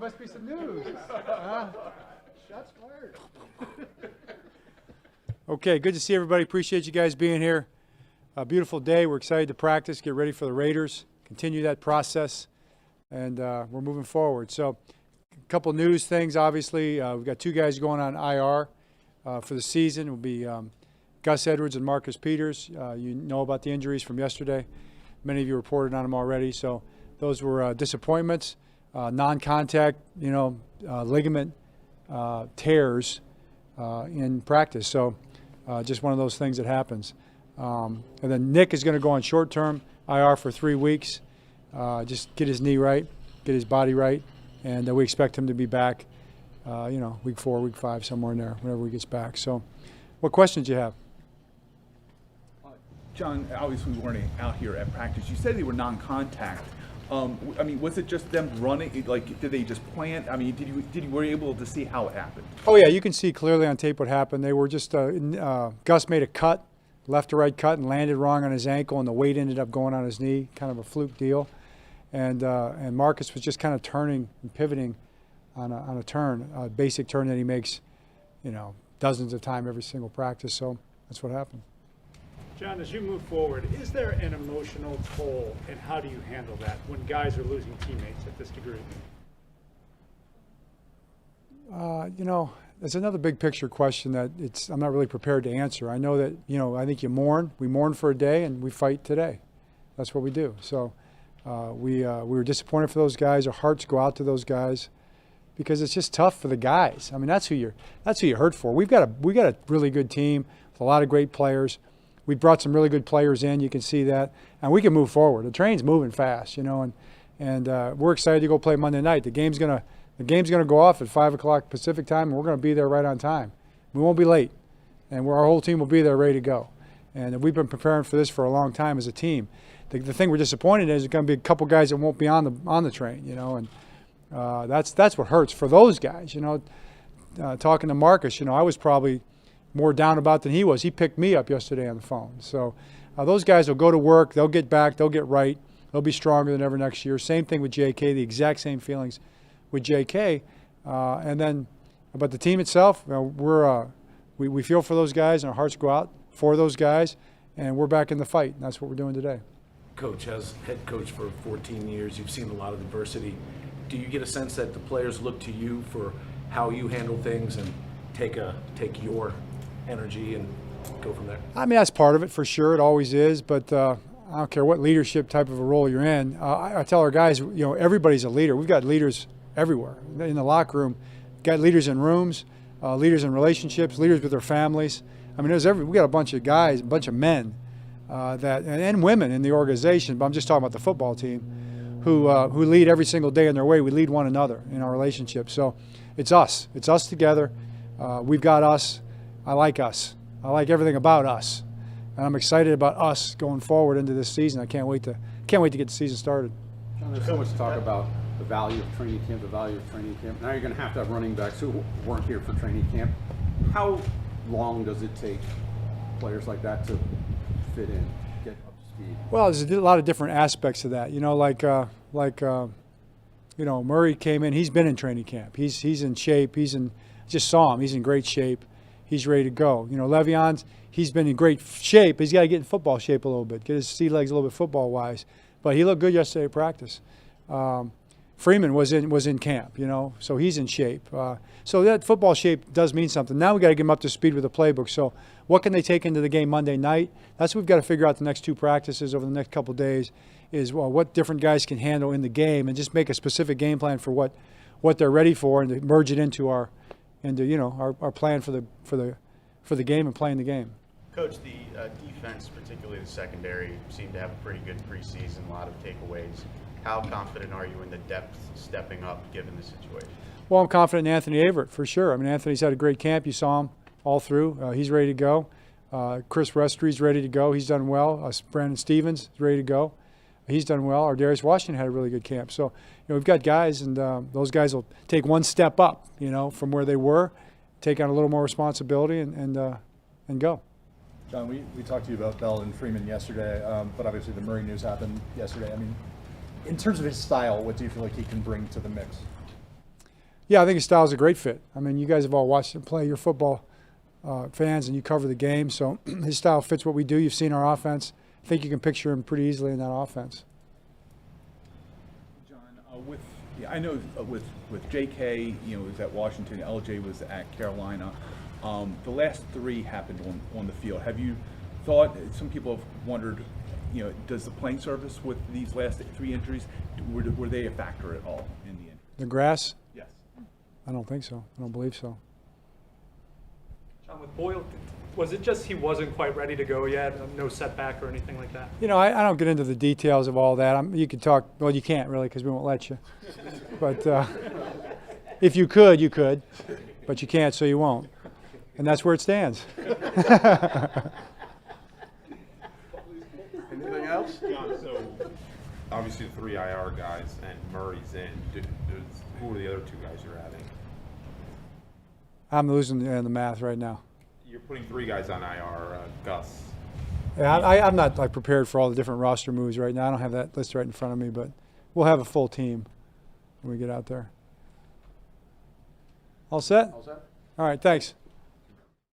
must be some news. Shots fired. Okay, good to see everybody. Appreciate you guys being here. A beautiful day. We're excited to practice, get ready for the Raiders, continue that process, and we're moving forward. So a couple news things, obviously. We've got two guys going on IR for the season. It will be Gus Edwards and Marcus Peters. You know about the injuries from yesterday. Many of you reported on them already. So those were disappointments, non-contact, ligament tears in practice. So just one of those things that happens. And then Nick is going to go on short-term IR for 3 weeks. Just get his knee right, get his body right, and we expect him to be back, week 4, week 5, somewhere in there, whenever he gets back. So what questions do you have? John, obviously we weren't out here at practice. You said they were non-contact. Was it just them running? Like, did they just plant? Were you able to see how it happened? Oh yeah, you can see clearly on tape what happened. They were just Gus made a cut, left to right cut, and landed wrong on his ankle, and the weight ended up going on his knee, kind of a fluke deal. And Marcus was just kind of turning and pivoting on a turn, a basic turn that he makes, dozens of times every single practice. So that's what happened. John, as you move forward, is there an emotional toll, and how do you handle that when guys are losing teammates at this degree? It's another big picture question that I'm not really prepared to answer. I know that, I think you mourn. We mourn for a day and we fight today. That's what we do. So we were disappointed for those guys. Our hearts go out to those guys because it's just tough for the guys. That's who you hurt for. We got a really good team with a lot of great players. We brought some really good players in. You can see that, and we can move forward. The train's moving fast, and we're excited to go play Monday night. The game's gonna go off at 5 o'clock Pacific time, and we're gonna be there right on time. We won't be late, and our whole team will be there ready to go. And we've been preparing for this for a long time as a team. The thing we're disappointed in is there's gonna be a couple guys that won't be on the train, and that's what hurts for those guys. Talking to Marcus, I was probably more down about than he was. He picked me up yesterday on the phone. So those guys will go to work, they'll get back, they'll get right, they'll be stronger than ever next year. Same thing with JK, the exact same feelings with JK. And then about the team itself, we feel for those guys and our hearts go out for those guys, and we're back in the fight, and that's what we're doing today. Coach, as head coach for 14 years, you've seen a lot of adversity. Do you get a sense that the players look to you for how you handle things and take your energy and go from there? That's part of it for sure. It always is. But I don't care what leadership type of a role you're in. I tell our guys, everybody's a leader. We've got leaders everywhere in the locker room. We've got leaders in rooms, leaders in relationships, leaders with their families. We got a bunch of guys, a bunch of men and women in the organization. But I'm just talking about the football team who lead every single day in their way. We lead one another in our relationship. So it's us. It's us together. We've got us. I like us. I like everything about us, and I'm excited about us going forward into this season. I can't wait to get the season started. John, there's so much talk about the value of training camp, Now you're going to have running backs who weren't here for training camp. How long does it take players like that to fit in, get up to speed? Well, there's a lot of different aspects to that. Murray came in. He's been in training camp. He's in shape. Just saw him. He's in great shape. He's ready to go. Le'Veon's, he's been in great shape. He's got to get in football shape a little bit, get his sea legs a little bit football-wise. But he looked good yesterday at practice. Freeman was in camp, so he's in shape. So that football shape does mean something. Now we got to get him up to speed with the playbook. So what can they take into the game Monday night? That's what we've got to figure out the next 2 practices over the next couple of days is, what different guys can handle in the game and just make a specific game plan for what they're ready for and to merge it into our plan for the game and playing the game. Coach, the defense, particularly the secondary, seemed to have a pretty good preseason, a lot of takeaways. How confident are you in the depth stepping up given the situation? Well, I'm confident in Anthony Averett for sure. Anthony's had a great camp. You saw him all through. He's ready to go. Chris Restree's ready to go. He's done well. Brandon Stevens is ready to go. He's done well. Our Darius Washington had a really good camp. So, we've got guys, and those guys will take one step up, from where they were, take on a little more responsibility, and go. John, we talked to you about Bell and Freeman yesterday, but obviously the Murray news happened yesterday. In terms of his style, what do you feel like he can bring to the mix? Yeah, I think his style is a great fit. I mean, you guys have all watched him play. You're football fans, and you cover the game, so his style fits what we do. You've seen our offense. I think you can picture him pretty easily in that offense. John, I know with J.K., was at Washington. L.J. was at Carolina. The last three happened on the field. Have you thought? Some people have wondered. Does the playing surface with these last three injuries were they a factor at all in the injury? The grass? Yes. I don't think so. I don't believe so. John, with Boyle, was it just he wasn't quite ready to go yet? No setback or anything like that? I don't get into the details of all that. You could talk. Well, you can't really because we won't let you. But if you could, you could. But you can't, so you won't. And that's where it stands. Anything else? John, so obviously the 3 IR guys and Murray's in. Who are the other 2 guys you're adding? I'm losing the math right now. You're putting 3 guys on IR, Gus. Yeah, I'm not prepared for all the different roster moves right now. I don't have that list right in front of me, but we'll have a full team when we get out there. All set? All set? All right, thanks.